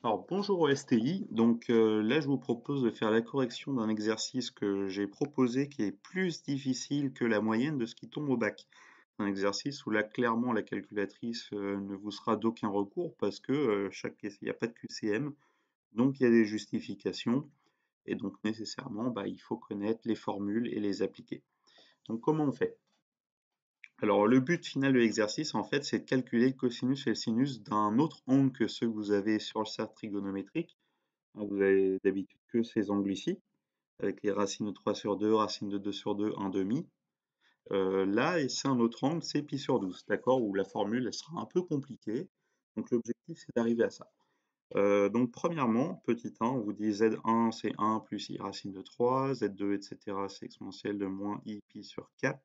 Alors bonjour au STI, là je vous propose de faire la correction d'un exercice que j'ai proposé qui est plus difficile que la moyenne de ce qui tombe au bac. Un exercice où là clairement la calculatrice ne vous sera d'aucun recours parce que il n'y a pas de QCM, donc il y a des justifications et donc nécessairement il faut connaître les formules et les appliquer. Donc comment on fait? Alors le but final de l'exercice en fait c'est de calculer le cosinus et le sinus d'un autre angle que ceux que vous avez sur le cercle trigonométrique. Donc, vous avez d'habitude que ces angles ici, avec les racines de 3 sur 2, racine de 2 sur 2, 1 demi. Là, et c'est un autre angle, c'est pi sur 12, d'accord? Où la formule, elle sera un peu compliquée. Donc l'objectif, c'est d'arriver à ça. Donc premièrement, petit 1, on vous dit z1, c'est 1 plus i racine de 3, z2, etc., c'est exponentielle de moins i pi sur 4,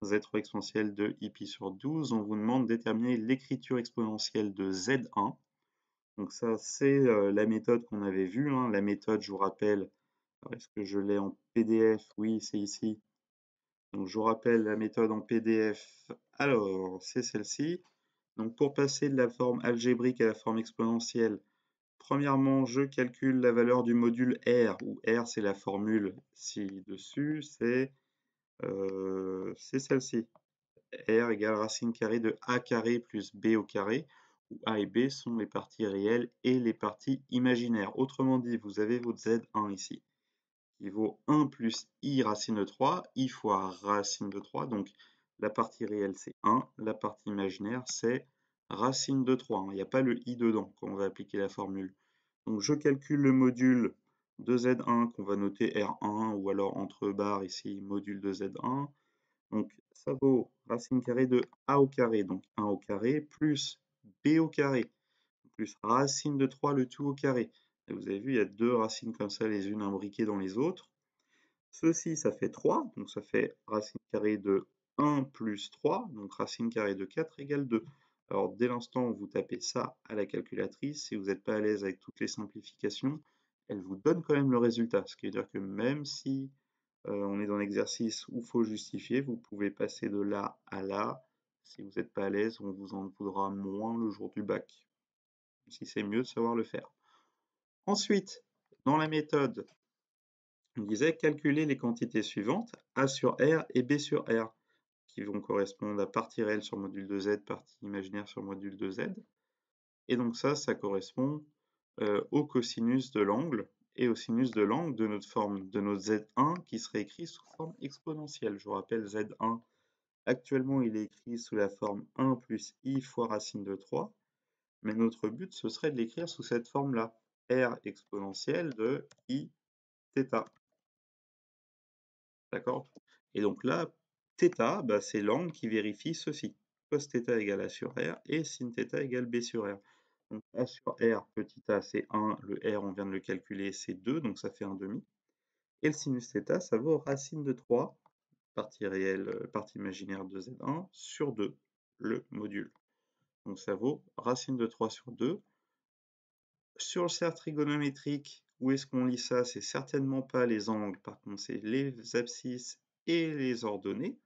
z3 exponentielle de i pi sur 12. On vous demande de déterminer l'écriture exponentielle de z1. Donc ça, c'est la méthode qu'on avait vue, hein. La méthode, je vous rappelle, alors est-ce que je l'ai en PDF? Oui, c'est ici. Donc je vous rappelle la méthode en PDF. Alors, c'est celle-ci. Donc pour passer de la forme algébrique à la forme exponentielle, premièrement, je calcule la valeur du module R, où R, c'est la formule ci-dessus, c'est celle-ci. R égale racine carrée de A carré plus B au carré, où A et B sont les parties réelles et les parties imaginaires. Autrement dit, vous avez votre Z1 ici, qui vaut 1 plus I racine de 3, I fois racine de 3, donc la partie réelle c'est 1, la partie imaginaire c'est racine de 3, hein. Il n'y a pas le I dedans quand on va appliquer la formule. Donc je calcule le module de Z1 qu'on va noter R1 ou alors entre barres ici, module de Z1. Donc ça vaut racine carrée de A au carré, donc 1 au carré, plus B au carré, plus racine de 3 le tout au carré. Et vous avez vu, il y a deux racines comme ça, les unes imbriquées dans les autres. Ceci, ça fait 3, donc ça fait racine carrée de 1 plus 3, donc racine carrée de 4 égale 2. Alors dès l'instant où vous tapez ça à la calculatrice, si vous n'êtes pas à l'aise avec toutes les simplifications, elle vous donne quand même le résultat. Ce qui veut dire que même si on est dans l'exercice où il faut justifier, vous pouvez passer de là à là. Si vous n'êtes pas à l'aise, on vous en voudra moins le jour du bac, si c'est mieux de savoir le faire. Ensuite, dans la méthode, on disait calculer les quantités suivantes, A sur R et B sur R, qui vont correspondre à partie réelle sur module de Z, partie imaginaire sur module de Z. Et donc ça correspond au cosinus de l'angle et au sinus de l'angle de notre forme, de notre Z1 qui serait écrit sous forme exponentielle. Je vous rappelle, Z1, actuellement il est écrit sous la forme 1 plus i fois racine de 3, mais notre but ce serait de l'écrire sous cette forme-là, R exponentielle de i θ. D'accord? Et donc là, θ, c'est l'angle qui vérifie ceci. Cos θ égale A sur R et sin θ égale B sur R. Donc A sur R, petit a, c'est 1. Le R, on vient de le calculer, c'est 2, donc ça fait 1 demi. Et le sinus θ, ça vaut racine de 3, partie réelle, partie imaginaire de Z1, sur 2, le module. Donc ça vaut racine de 3 sur 2. Sur le cercle trigonométrique, où est-ce qu'on lit ça? C'est certainement pas les angles, par contre c'est les abscisses et les ordonnées.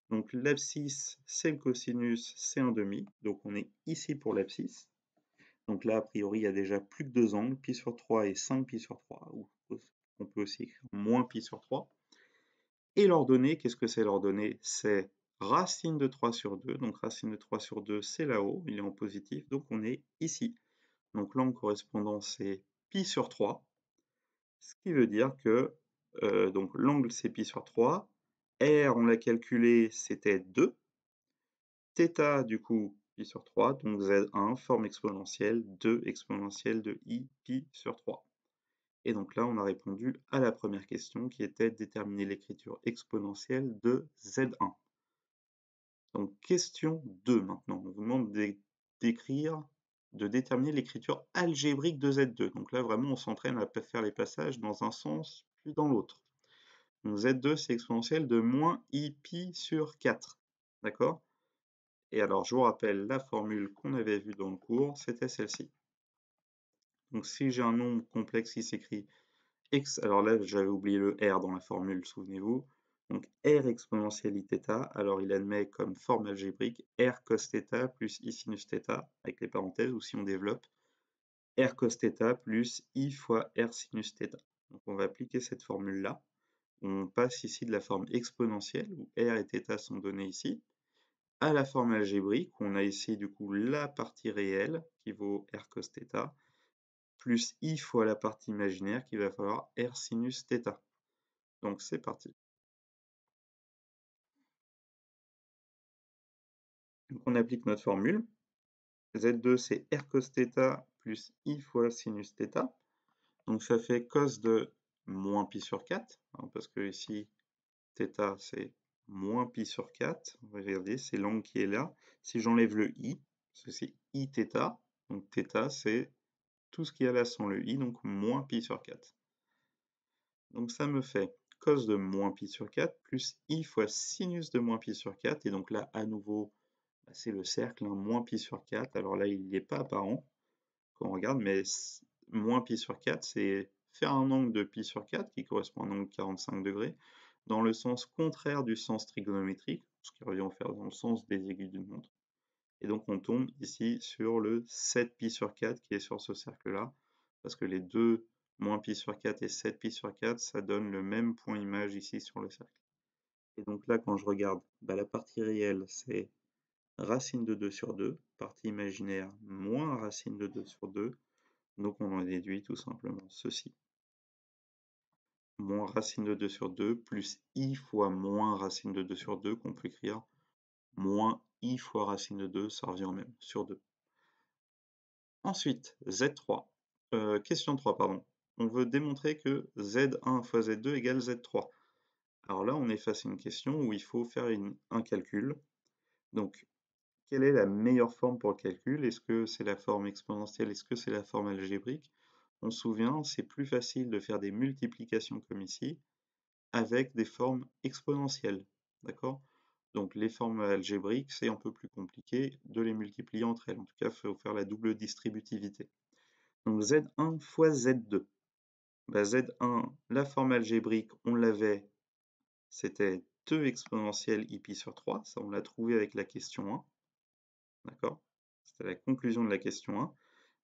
Donc l'abscisse, c'est le cosinus, c'est 1 demi. Donc on est ici pour l'abscisse. Donc là, a priori, il y a déjà plus que deux angles, pi sur 3 et 5 pi sur 3. Ou on peut aussi écrire moins pi sur 3. Et l'ordonnée, qu'est-ce que c'est l'ordonnée? C'est racine de 3 sur 2. Donc racine de 3 sur 2, c'est là-haut, il est en positif. Donc on est ici. Donc l'angle correspondant, c'est pi sur 3. Ce qui veut dire que donc l'angle, c'est pi sur 3. R, on l'a calculé, c'était 2. θ, du coup, pi sur 3, donc Z1, forme exponentielle, 2 exponentielle de i pi sur 3. Et donc là, on a répondu à la première question qui était de déterminer l'écriture exponentielle de Z1. Donc question 2 maintenant, on vous demande d'écrire, de déterminer l'écriture algébrique de Z2. Donc là, vraiment, on s'entraîne à faire les passages dans un sens puis dans l'autre. Donc Z2, c'est exponentielle de moins i pi sur 4. D'accord? Et alors, je vous rappelle la formule qu'on avait vue dans le cours, c'était celle-ci. Donc, si j'ai un nombre complexe qui s'écrit x, alors là, j'avais oublié le r dans la formule, souvenez-vous. Donc, r exponentielle iθ, alors il admet comme forme algébrique r cos θ plus i sinus θ, avec les parenthèses, ou si on développe, R cos θ plus I fois R sinus θ. Donc on va appliquer cette formule-là. On passe ici de la forme exponentielle, où R et θ sont donnés ici, à la forme algébrique, où on a ici du coup la partie réelle, qui vaut R cos θ, plus I fois la partie imaginaire, qui va falloir R sinus θ. Donc c'est parti. Donc on applique notre formule. Z2 c'est R cos θ plus I fois sinus θ. Donc ça fait cos de moins pi sur 4, hein, parce que ici, θ c'est moins pi sur 4. Regardez, c'est l'angle qui est là. Si j'enlève le i, c'est I θ, donc θ c'est tout ce qui est là sans le i, donc moins pi sur 4. Donc ça me fait cos de moins pi sur 4 plus i fois sinus de moins pi sur 4. Et donc là, à nouveau, c'est le cercle, hein, moins pi sur 4. Alors là, il n'est pas apparent quand on regarde, mais moins pi sur 4, c'est faire un angle de pi sur 4 qui correspond à un angle de 45 degrés dans le sens contraire du sens trigonométrique, ce qui revient à faire dans le sens des aiguilles d'une montre. Et donc on tombe ici sur le 7 pi sur 4 qui est sur ce cercle-là, parce que les deux moins pi sur 4 et 7 pi sur 4, ça donne le même point image ici sur le cercle. Et donc là, quand je regarde, la partie réelle, c'est racine de 2 sur 2, partie imaginaire, moins racine de 2 sur 2, donc on en déduit tout simplement ceci. Moins racine de 2 sur 2 plus i fois moins racine de 2 sur 2, qu'on peut écrire moins i fois racine de 2, ça revient au même, sur 2. Ensuite, Z3. Question 3, pardon. On veut démontrer que Z1 fois Z2 égale Z3. Alors là, on est face à une question où il faut faire un calcul. Donc, quelle est la meilleure forme pour le calcul? Est-ce que c'est la forme exponentielle? Est-ce que c'est la forme algébrique? On se souvient, c'est plus facile de faire des multiplications comme ici, avec des formes exponentielles. D'accord? Donc les formes algébriques, c'est un peu plus compliqué de les multiplier entre elles. En tout cas, il faut faire la double distributivité. Donc Z1 fois Z2. Z1, la forme algébrique, on l'avait, c'était 2 exponentielle i pi sur 3. Ça, on l'a trouvé avec la question 1. D'accord? C'était la conclusion de la question 1.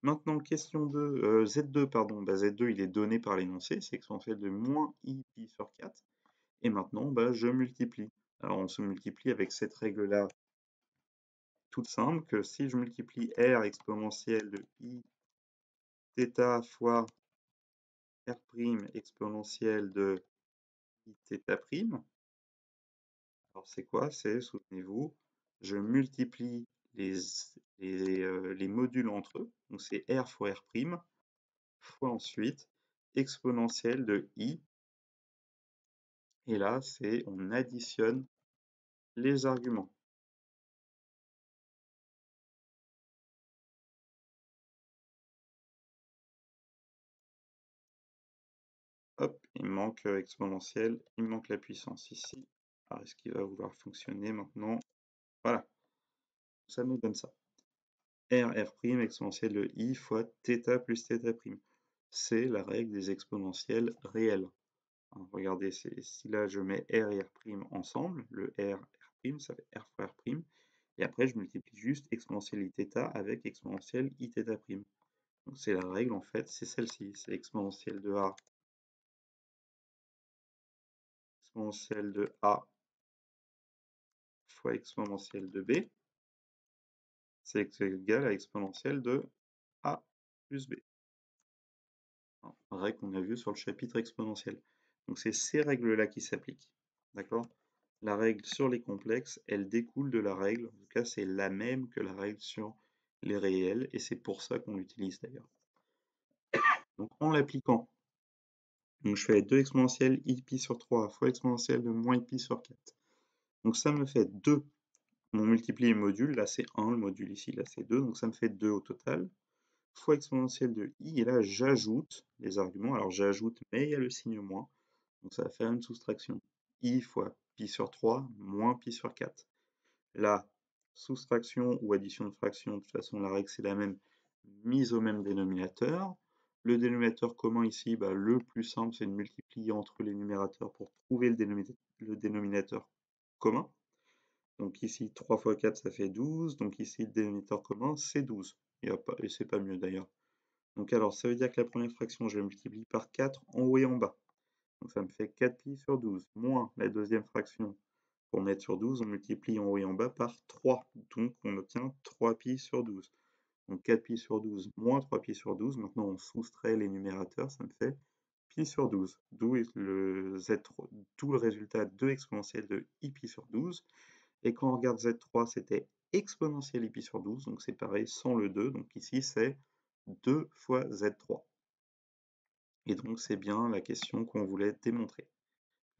Maintenant, question 2, Z2, pardon. Z2, il est donné par l'énoncé, c'est exponentielle de moins i pi sur 4. Et maintenant, je multiplie. Alors, on se multiplie avec cette règle-là toute simple, que si je multiplie r exponentielle de i θ fois r' exponentielle de i θ', alors c'est quoi? C'est, souvenez-vous, je multiplie les modules entre eux, donc c'est r fois r', fois ensuite exponentielle de i, et là, c'est on additionne les arguments. Hop, il me manque exponentielle, il me manque la puissance ici. Alors, est-ce qu'il va vouloir fonctionner maintenant? Voilà, ça nous donne ça. R' exponentielle de i fois θ plus θ'. C'est la règle des exponentielles réelles. Alors, regardez, si là je mets R et R' ensemble, le R, R', ça fait R fois R', et après je multiplie juste exponentielle iθ avec exponentielle iθ'. Donc c'est la règle en fait, c'est celle-ci, c'est exponentielle de A, exponentielle de A fois exponentielle de B, c'est égal à exponentielle de A plus B. Règle qu'on a vue sur le chapitre exponentiel. Donc c'est ces règles-là qui s'appliquent. D'accord? La règle sur les complexes, elle découle de la règle, en tout cas c'est la même que la règle sur les réels, et c'est pour ça qu'on l'utilise d'ailleurs. Donc en l'appliquant, je fais 2 exponentielle i pi sur 3 fois exponentielle de moins i pi sur 4. Donc ça me fait 2. On multiplie les modules, là c'est 1, le module ici, là c'est 2, donc ça me fait 2 au total, fois exponentielle de i, et là j'ajoute les arguments, alors j'ajoute, mais il y a le signe moins, donc ça va faire une soustraction. I fois pi sur 3 moins pi sur 4. La soustraction ou addition de fractions, de toute façon la règle c'est la même, mise au même dénominateur. Le dénominateur commun ici, le plus simple c'est de multiplier entre les numérateurs pour trouver le dénominateur commun. Donc ici 3 fois 4 ça fait 12, donc ici le dénominateur commun c'est 12. Et c'est pas mieux d'ailleurs. Donc alors, ça veut dire que la première fraction, je la multiplie par 4 en haut et en bas. Donc ça me fait 4pi sur 12, moins la deuxième fraction. Pour mettre sur 12, on multiplie en haut et en bas par 3. Donc on obtient 3pi sur 12. Donc 4pi sur 12 moins 3pi sur 12. Maintenant, on soustrait les numérateurs, ça me fait pi sur 12. D'où le Z3, d'où le résultat 2 exponentielle de ipi sur 12. Et quand on regarde Z3, c'était exponentielle ipi sur 12. Donc c'est pareil, sans le 2. Donc ici, c'est 2 fois Z3. Et donc, c'est bien la question qu'on voulait démontrer.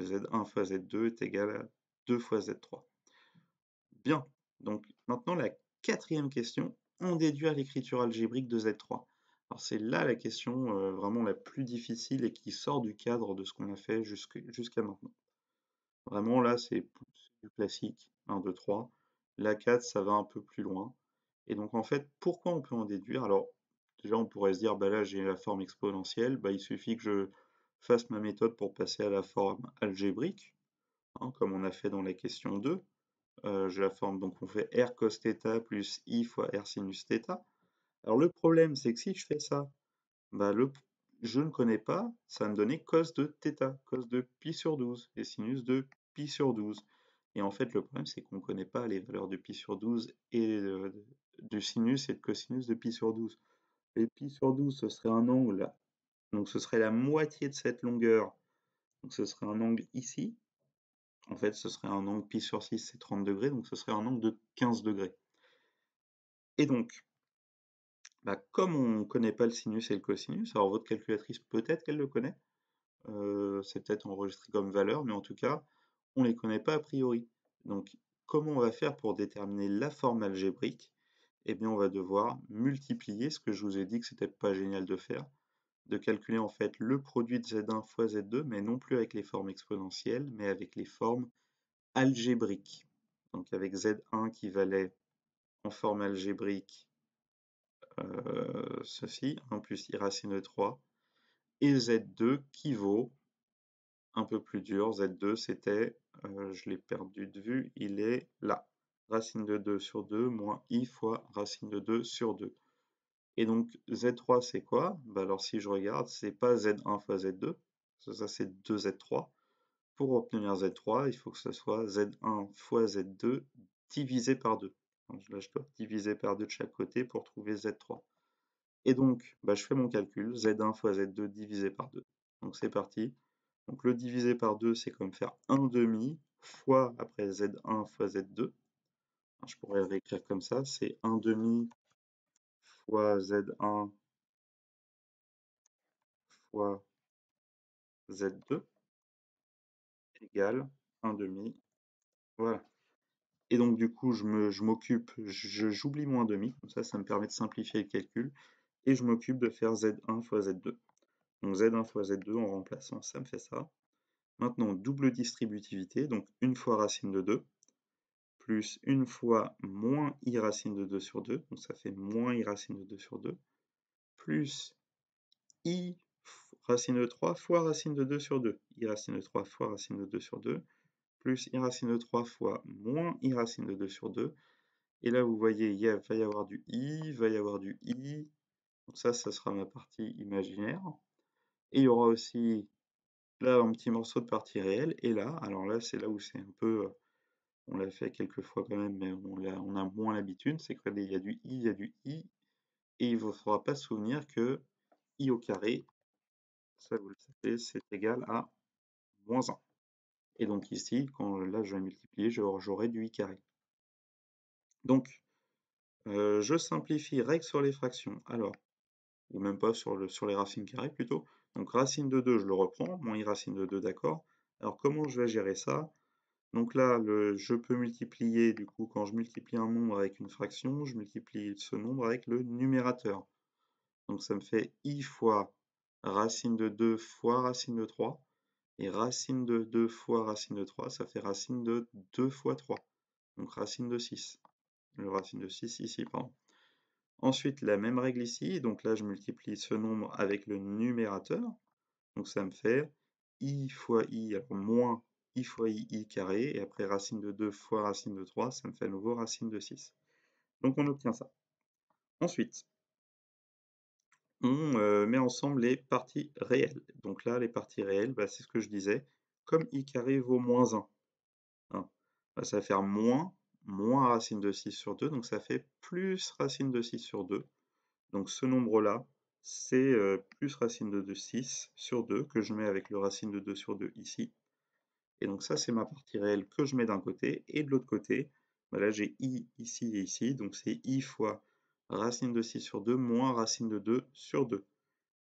Z1 fois Z2 est égal à 2 fois Z3. Bien. Donc, maintenant, la quatrième question, on déduit à l'écriture algébrique de Z3. Alors, c'est là la question vraiment la plus difficile et qui sort du cadre de ce qu'on a fait jusqu'à maintenant. Vraiment, là, c'est plus classique. 1, 2, 3. La 4, ça va un peu plus loin. Et donc, en fait, pourquoi on peut en déduire? Alors, déjà, on pourrait se dire, bah là, j'ai la forme exponentielle. Bah, il suffit que je fasse ma méthode pour passer à la forme algébrique, hein, comme on a fait dans la question 2. J'ai la forme, donc on fait r cos θ plus i fois r sinus θ. Alors, le problème, c'est que si je fais ça, bah, je ne connais pas, ça va me donner cos de θ, cos de pi sur 12, et sinus de pi sur 12. Et en fait, le problème, c'est qu'on ne connaît pas les valeurs de pi sur 12 et du sinus et de cosinus de pi sur 12. Et pi sur 12, ce serait un angle, donc ce serait la moitié de cette longueur, donc ce serait un angle ici. En fait, ce serait un angle pi sur 6, c'est 30 degrés, donc ce serait un angle de 15 degrés. Et donc, bah, comme on ne connaît pas le sinus et le cosinus, alors votre calculatrice, peut-être qu'elle le connaît, c'est peut-être enregistré comme valeur, mais en tout cas, on ne les connaît pas a priori. Donc, comment on va faire pour déterminer la forme algébrique? Eh bien, on va devoir multiplier, ce que je vous ai dit que c'était pas génial de faire, de calculer en fait le produit de Z1 fois Z2, mais non plus avec les formes exponentielles, mais avec les formes algébriques. Donc avec Z1 qui valait en forme algébrique ceci, 1 plus i racine de 3, et Z2 qui vaut un peu plus dur. Z2, c'était, je l'ai perdu de vue, il est là. Racine de 2 sur 2 moins i fois racine de 2 sur 2. Et donc Z3, c'est quoi? Bah alors si je regarde, c'est pas Z1 fois Z2, ça c'est 2Z3. Pour obtenir Z3, il faut que ce soit Z1 fois Z2 divisé par 2. Là, je dois diviser par 2 de chaque côté pour trouver Z3. Et donc, bah, je fais mon calcul, Z1 fois Z2 divisé par 2. Donc c'est parti. Donc le diviser par 2, c'est comme faire 1 demi fois après Z1 fois Z2. Je pourrais le réécrire comme ça, c'est 1 demi fois Z1 fois Z2 égale 1 demi. Voilà. Et donc du coup, je m'occupe, j'oublie mon 1 demi, comme ça me permet de simplifier le calcul. Et je m'occupe de faire Z1 fois Z2. Donc Z1 fois Z2 en remplaçant, ça me fait ça. Maintenant, double distributivité, donc une fois racine de 2, plus une fois moins i racine de 2 sur 2, donc ça fait moins i racine de 2 sur 2, plus i racine de 3 fois racine de 2 sur 2, i racine de 3 fois racine de 2 sur 2, plus i racine de 3 fois moins i racine de 2 sur 2, et là vous voyez, il va y avoir du i, il va y avoir du i, donc ça sera ma partie imaginaire, et il y aura aussi là un petit morceau de partie réelle, et là, alors là c'est là où c'est un peu... on l'a fait quelques fois quand même, mais on a moins l'habitude, c'est qu'il y a du i, il y a du i, et il ne vous faudra pas se souvenir que i au carré, ça vous le savez, c'est égal à moins 1. Et donc ici, quand là je vais multiplier, j'aurai du i carré. Donc, je simplifie règle sur les fractions, alors, ou même pas sur les racines carrées plutôt. Donc racine de 2, je le reprends, moins i racine de 2, d'accord. Alors comment je vais gérer ça? Donc là, je peux multiplier, du coup, quand je multiplie un nombre avec une fraction, je multiplie ce nombre avec le numérateur. Donc ça me fait i fois racine de 2 fois racine de 3. Et racine de 2 fois racine de 3, ça fait racine de 2 fois 3. Donc racine de 6. Le racine de 6 ici, pardon. Ensuite, la même règle ici. Donc là, je multiplie ce nombre avec le numérateur. Donc ça me fait i fois i, alors moins i fois i carré, et après racine de 2 fois racine de 3, ça me fait à nouveau racine de 6. Donc on obtient ça. Ensuite, On met ensemble les parties réelles. Donc là, les parties réelles, bah, c'est ce que je disais, comme i carré vaut moins 1, hein, bah, ça va faire moins racine de 6 sur 2, donc ça fait plus racine de 6 sur 2. Donc ce nombre-là, c'est plus racine de 6 sur 2 que je mets avec le racine de 2 sur 2 ici. Et donc ça, c'est ma partie réelle que je mets d'un côté. Et de l'autre côté, bah là, j'ai i ici et ici. Donc c'est i fois racine de 6 sur 2 moins racine de 2 sur 2.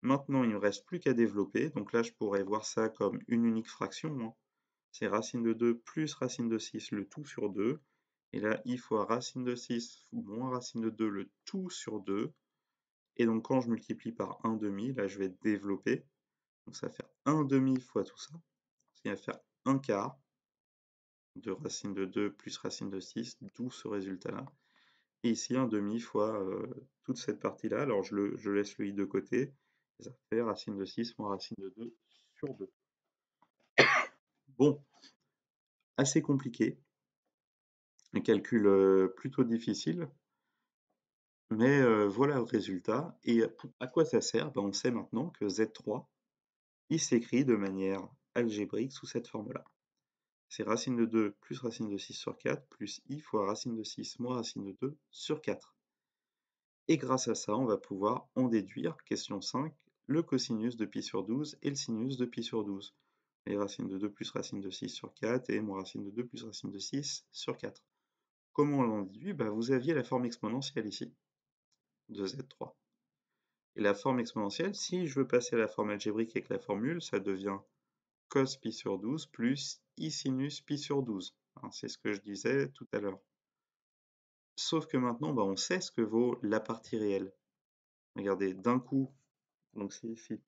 Maintenant, il ne me reste plus qu'à développer. Donc là, je pourrais voir ça comme une unique fraction, hein. C'est racine de 2 plus racine de 6, le tout sur 2. Et là, i fois racine de 6 moins racine de 2, le tout sur 2. Et donc, quand je multiplie par 1 demi, là, je vais développer. Donc, ça va faire 1 demi fois tout ça. Ce qui va faire 1 quart de racine de 2 plus racine de 6, d'où ce résultat-là. Et ici, 1 demi fois toute cette partie-là. Alors, je laisse le i de côté. Ça fait racine de 6 moins racine de 2 sur 2. Bon, assez compliqué. Un calcul plutôt difficile. Mais voilà le résultat. Et à quoi ça sert? Ben, on sait maintenant que Z3, il s'écrit de manière algébrique sous cette forme-là. C'est racine de 2 plus racine de 6 sur 4 plus i fois racine de 6 moins racine de 2 sur 4. Et grâce à ça, on va pouvoir en déduire, question 5, le cosinus de pi sur 12 et le sinus de pi sur 12. Et racine de 2 plus racine de 6 sur 4 et moins racine de 2 plus racine de 6 sur 4. Comment on l'en déduit? Bah, vous aviez la forme exponentielle ici, de Z3. Et la forme exponentielle, si je veux passer à la forme algébrique avec la formule, ça devient cos pi sur 12 plus i sinus pi sur 12. Hein, c'est ce que je disais tout à l'heure. Sauf que maintenant, bah, on sait ce que vaut la partie réelle. Regardez, d'un coup, donc c'est ici.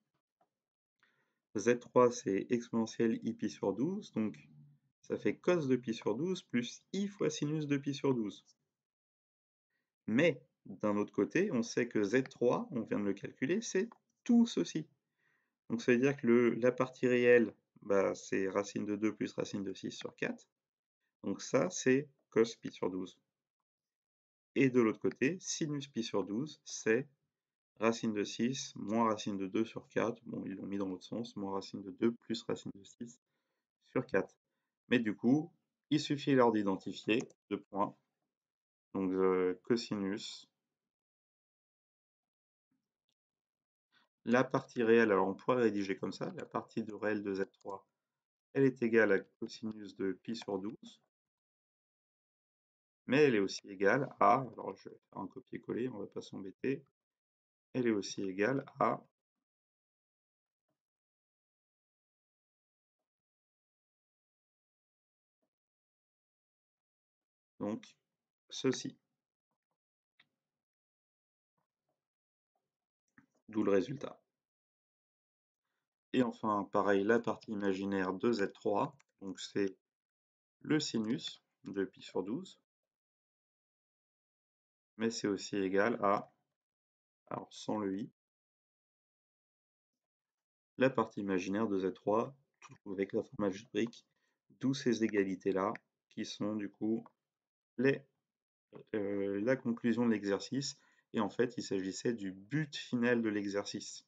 Z3, c'est exponentielle i pi sur 12, donc ça fait cos de pi sur 12 plus i fois sinus de pi sur 12. Mais, d'un autre côté, on sait que Z3, on vient de le calculer, c'est tout ceci. Donc ça veut dire que la partie réelle, bah, c'est racine de 2 plus racine de 6 sur 4. Donc ça, c'est cos pi sur 12. Et de l'autre côté, sinus pi sur 12, c'est racine de 6 moins racine de 2 sur 4. Bon, ils l'ont mis dans l'autre sens, moins racine de 2 plus racine de 6 sur 4. Mais du coup, il suffit alors d'identifier deux points. Donc cosinus. La partie réelle, alors on pourrait rédiger comme ça, la partie de réel de Z3, elle est égale à cosinus de pi sur 12. Mais elle est aussi égale à, alors je vais faire un copier-coller, on ne va pas s'embêter, elle est aussi égale à donc ceci, d'où le résultat. Et enfin, pareil, la partie imaginaire de Z3, donc c'est le sinus de pi sur 12, mais c'est aussi égal à, alors sans le i, la partie imaginaire de Z3, toujours avec la forme algébrique, d'où ces égalités-là, qui sont du coup la conclusion de l'exercice. Et en fait, il s'agissait du but final de l'exercice.